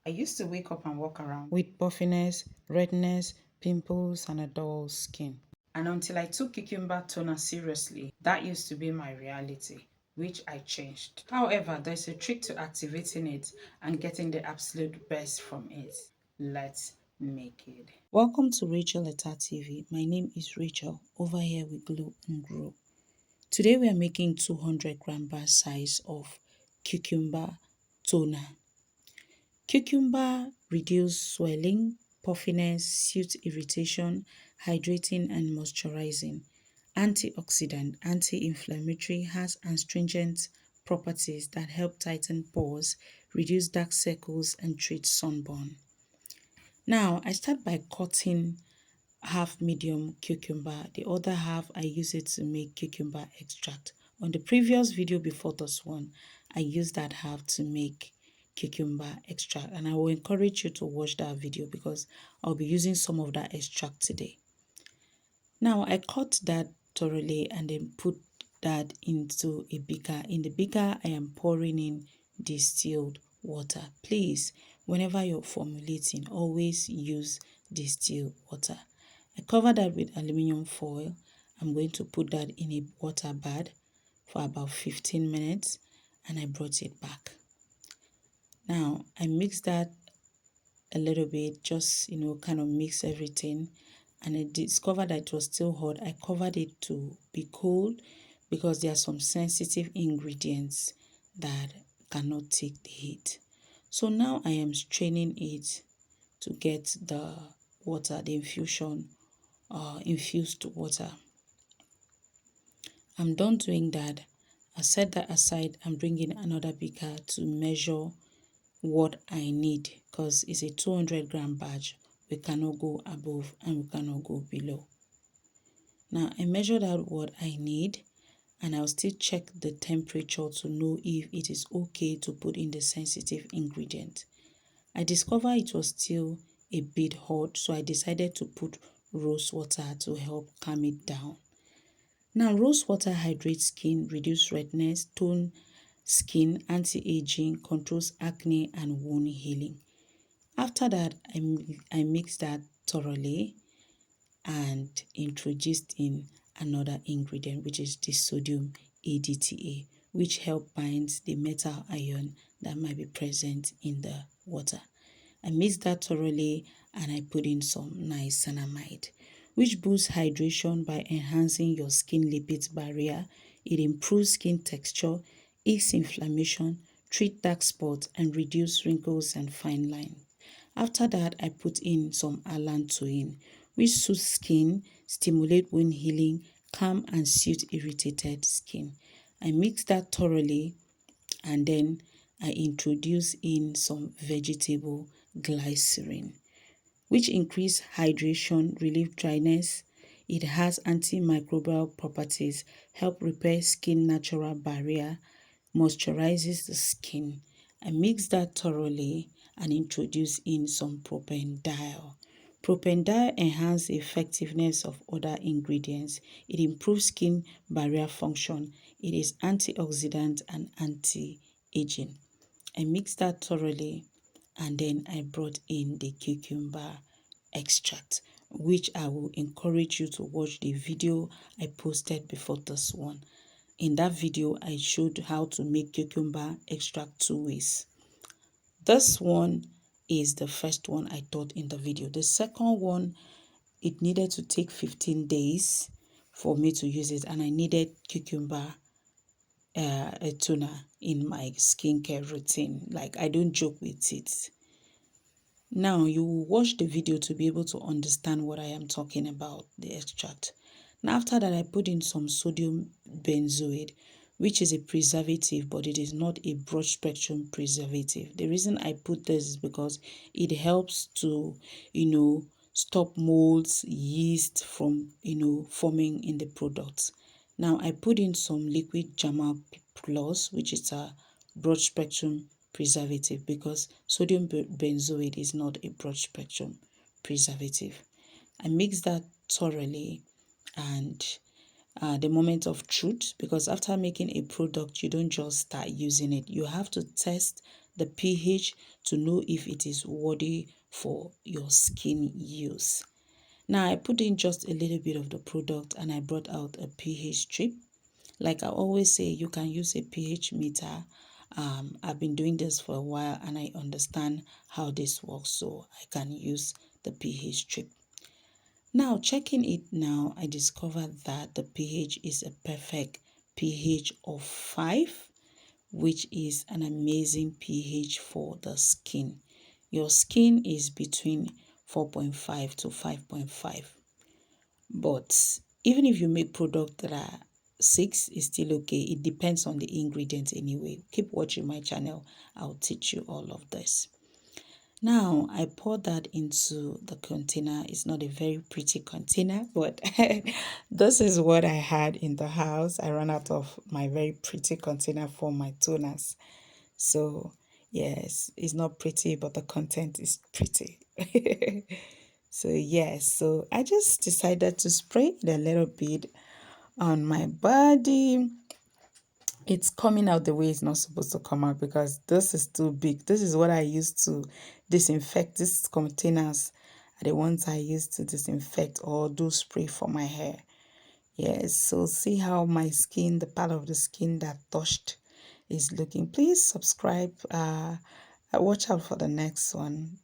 I used to wake up and walk around with puffiness, redness, pimples, and a dull skin. And until I took cucumber toner seriously, that used to be my reality, which I changed. However, there's a trick to activating it and getting the absolute best from it. Let's make it. Welcome to Rachel Etta TV. My name is Rachel. Over here we glow and grow. Today we are making 200-gram bar size of cucumber toner. Cucumber reduces swelling, puffiness, soothes irritation, hydrating and moisturizing. Antioxidant, anti-inflammatory, has astringent properties that help tighten pores, reduce dark circles and treat sunburn. Now, I start by cutting half medium cucumber. The other half I use it to make cucumber extract. On the previous video before this one, I used that half to make cucumber extract, and I will encourage you to watch that video because I'll be using some of that extract today. Now I cut that thoroughly and then put that into a beaker. In the beaker, I am pouring in distilled water. Please, whenever you're formulating, always use distilled water. I cover that with aluminum foil. I'm going to put that in a water bath for about 15 minutes and I brought it back. Now I mix that a little bit, just kind of mix everything, and I discovered that it was still hot. I covered it to be cold because there are some sensitive ingredients that cannot take the heat. So now I am straining it to get the water, the infused water. I'm done doing that. I set that aside and bring in another beaker to measure what I need because it's a 200-gram batch. We cannot go above and we cannot go below. Now I measured out what I need and I'll still check the temperature to know if it is okay to put in the sensitive ingredient. I discovered it was still a bit hot, so I decided to put rose water to help calm it down. Now, rose water hydrates skin, reduces redness, tone skin, anti-aging, controls acne and wound healing. After that, I mixed that thoroughly and introduced in another ingredient, which is the sodium ADTA, which help bind the metal ion that might be present in the water. I mixed that thoroughly and I put in some niacinamide, which boosts hydration by enhancing your skin lipid barrier. It improves skin texture, eases inflammation, treats dark spots, and reduces wrinkles and fine lines. After that, I put in some allantoin, which soothes skin, stimulates wound healing, calm and soothes irritated skin. I mix that thoroughly and then I introduce in some vegetable glycerine, which increase hydration, relieve dryness. It has antimicrobial properties, help repair skin natural barrier, moisturizes the skin. I mix that thoroughly and introduce in some propanediol. Propanediol enhances the effectiveness of other ingredients. It improves skin barrier function. It is antioxidant and anti-aging. I mixed that thoroughly and then I brought in the cucumber extract, which I will encourage you to watch the video I posted before this one. In that video, I showed how to make cucumber extract 2 ways. This one is the first one I taught in the video. The second one, it needed to take 15 days for me to use it, and I needed cucumber a toner in my skincare routine. Like, I don't joke with it. Now you will watch the video to be able to understand what I am talking about, the extract. Now after that, I put in some sodium benzoate, which is a preservative, but it is not a broad spectrum preservative. The reason I put this is because it helps to, stop molds, yeast from, forming in the products. Now I put in some liquid Jama Plus, which is a broad spectrum preservative because sodium benzoate is not a broad spectrum preservative. I mix that thoroughly and the moment of truth, because after making a product, you don't just start using it. You have to test the pH to know if it is worthy for your skin use. Now I put in just a little bit of the product and I brought out a pH strip. Like I always say, you can use a pH meter. I've been doing this for a while and I understand how this works, so I can use the pH strip. Now checking it now, I discovered that the pH is a perfect pH of 5, which is an amazing pH for the skin. Your skin is between 4.5 to 5.5. But even if you make products that are 6, is still okay. It depends on the ingredients anyway. Keep watching my channel. I'll teach you all of this. Now, I poured that into the container. It's not a very pretty container, but this is what I had in the house. I ran out of my very pretty container for my toners. So, yes, it's not pretty, but the content is pretty. So, yes, so I just decided to spray it a little bit on my body. It's coming out the way it's not supposed to come out because this is too big. This is what I used to disinfect. These containers are the ones I used to disinfect or do spray for my hair. Yes, so see how my skin, the part of the skin that touched, is looking. Please subscribe. Watch out for the next one.